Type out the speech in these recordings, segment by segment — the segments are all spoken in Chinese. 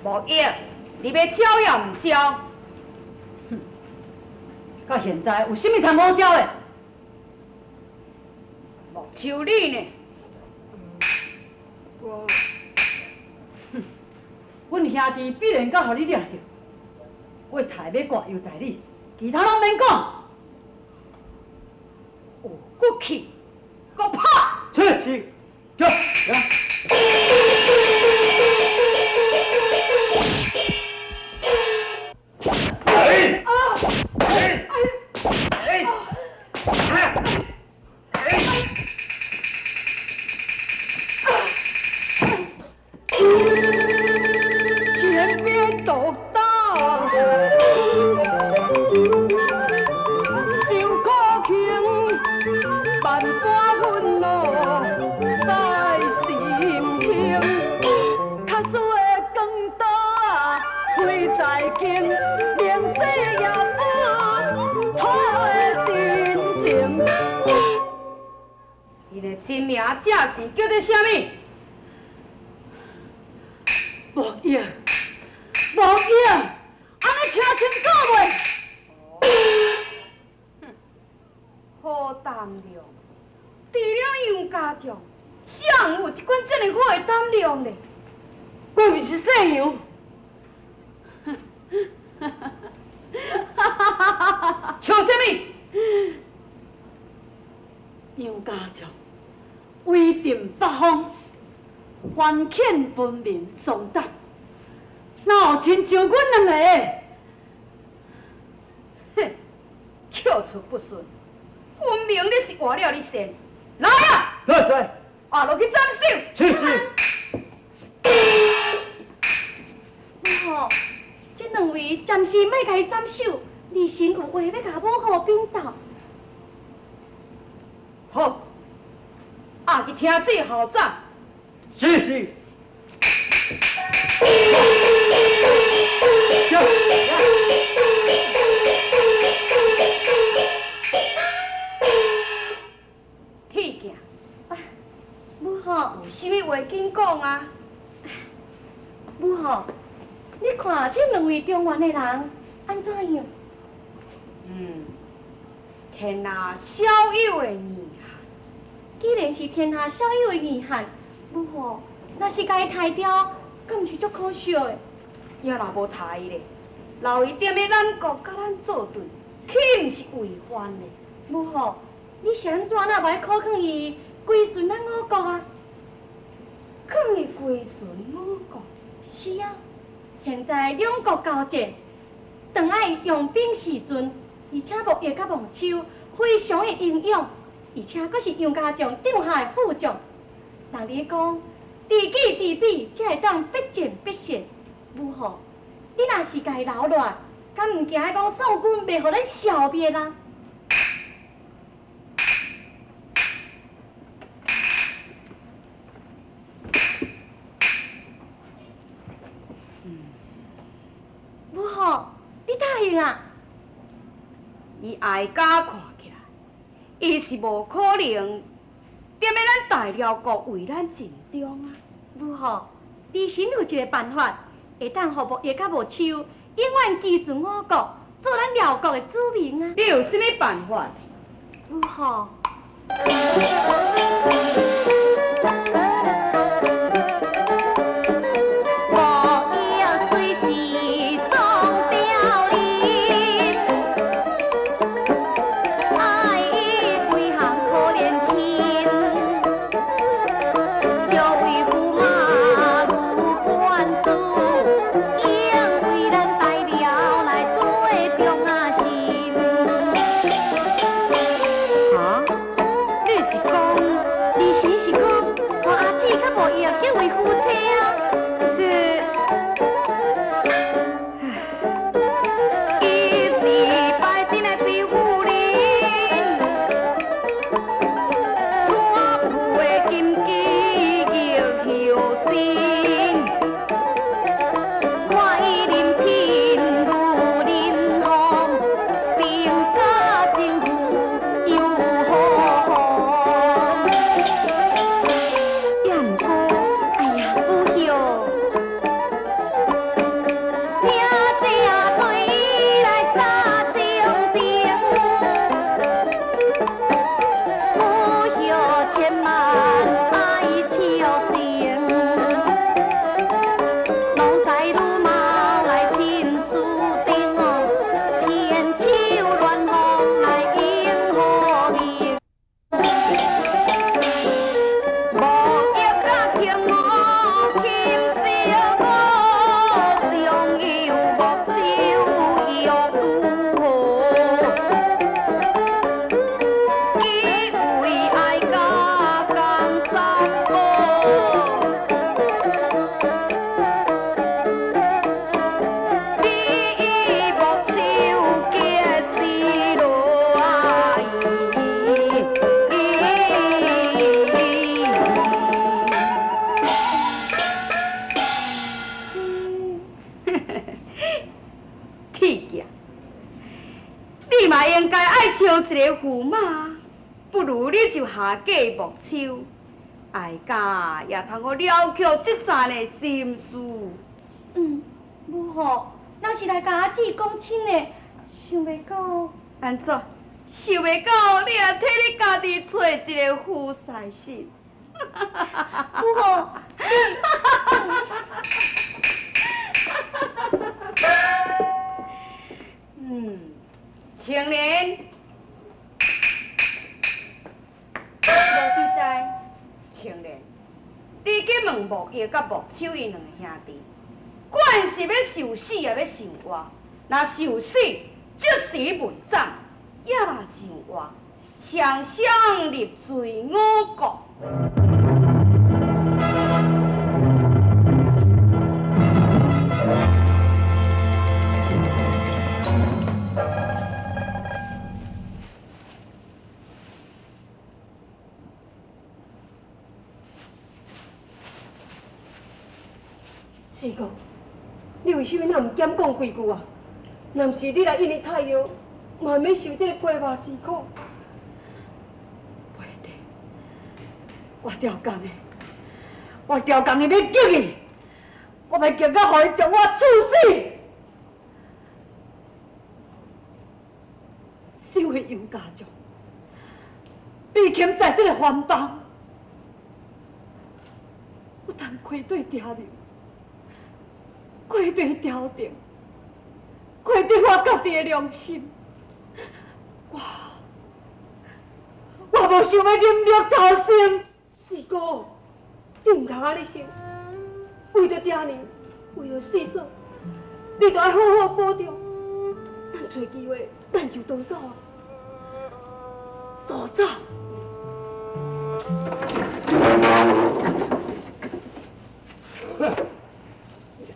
无用，你要招也唔招。哼，到现在有啥物通好招的？无像你呢？我，哼，阮兄弟必然甲互你掠着，我台要挂又在你，其他拢免讲。有骨气，搁拍！是，走，前边独当，受苦轻，万般愤怒在心间。卡苏的光刀飞在肩，明世也不土的真情。伊的真名正是叫做啥物？无用，无用，安尼听清楚袂？好胆量，除了杨家将，谁有一款这么好的胆量呢？我毋是细羊。笑什么？杨家将威震北方，翻遣文明宋代，哪有亲像阮两个？哼，口出不顺，分明你是活了你先。来啊！在，下落去斩首。是。母后，这两位暂时莫甲伊斩首，二神有话要甲母后禀奏。好，下去听旨后斩。是。铁镜，母后，有啥物话紧讲啊？母后，你看这两位中原的人安怎样？天下少有的遗憾。既然是天下少有的遗憾，母后若是甲伊杀掉，敢毋是足可惜的？也若无杀伊咧，留伊踮咧咱国甲咱作对，岂毋是违反咧？母后，你是安怎若袂考劝伊归顺咱我国啊？可以归顺我国？是啊，现在两国交战，当爱用兵示尊，而且木叶甲木秋非常的英勇，而且阁是杨家将帐下的副将。人哋讲，知己知彼，才会当必战必胜。母后，你若是家留落，敢毋惊讲宋军袂互咱消灭啊？母后，你答应啊？以哀家看起来，伊是无可能踮咧咱大辽国为咱尽忠啊！母后，二神有一个办法，会当互木叶甲木秋永远记住我国，做咱辽国的子民啊！你有啥物办法？母后。你是讲应该爱像一个驸马，不如你就下嫁木秋，哀家也通好了却这层的心事。母后，若是来甲阿姊讲亲的，想袂到。安怎？想袂到你也替你家己找一个夫婿是？母后，青莲，无必在。青莲，你去问木叶甲木秋因两个兄弟，管是要受死也要想活。若受死，即时问斩；也若想活，双双入罪五国。四哥，你为什么若唔减讲几句啊？若唔是你来印尼太阳，嘛免受这个批骂之苦。不得，我调工的，我调工的要救伊，我要叫到互伊将我处死。身为杨家将，毕竟在这个番邦，不但愧对爹娘。愧对朝廷，愧对我家己的良心，我无想要忍辱偷生。四哥，你唔通安尼想，为着爹娘，为着世嫂，你着爱好好保重。咱找机会，咱就逃走啊！逃走！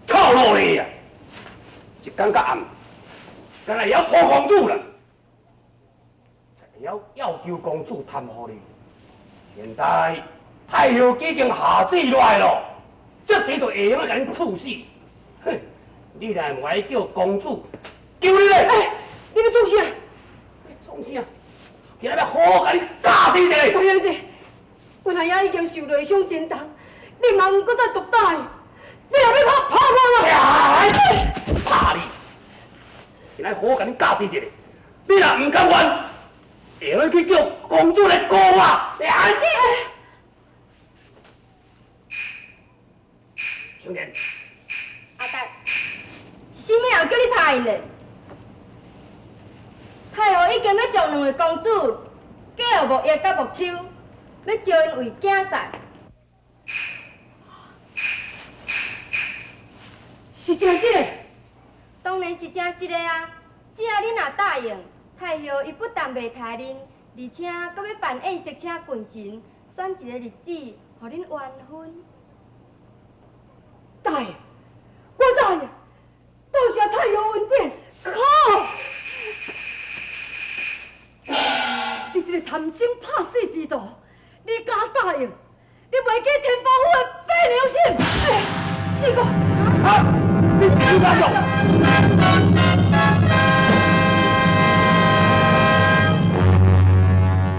套路你啊！一天到暗，敢来要破公主了，要求公主谈好你。现在太后已经下旨落来了，这时就会用甲你处死。哼！你若唔爱叫公主救你嘞？哎，你要做啥？创啥？今日要好好甲你教死一个。三娘姐，我阿爷已经受内伤真重，你嘛唔搁再毒打伊。你后要怕我啦？怕你！今日好好甲你教死一个，你若唔甘愿，会用去叫公主来告我。青莲，阿呆，什么人叫你拍因嘞？太后已经要将两位公主嫁予木叶甲木秋，要招因为囝婿。是真实的？当然是真实的啊！只要你若答应，太后伊不但袂杀恁，而且阁要办宴席请群臣，选一个日子，互恁完婚。答应，我答应。多谢太阳恩典，靠！你这个贪生怕死之徒，你敢答应？你袂记天保府的白良心？四哥，啊！你是刘家将。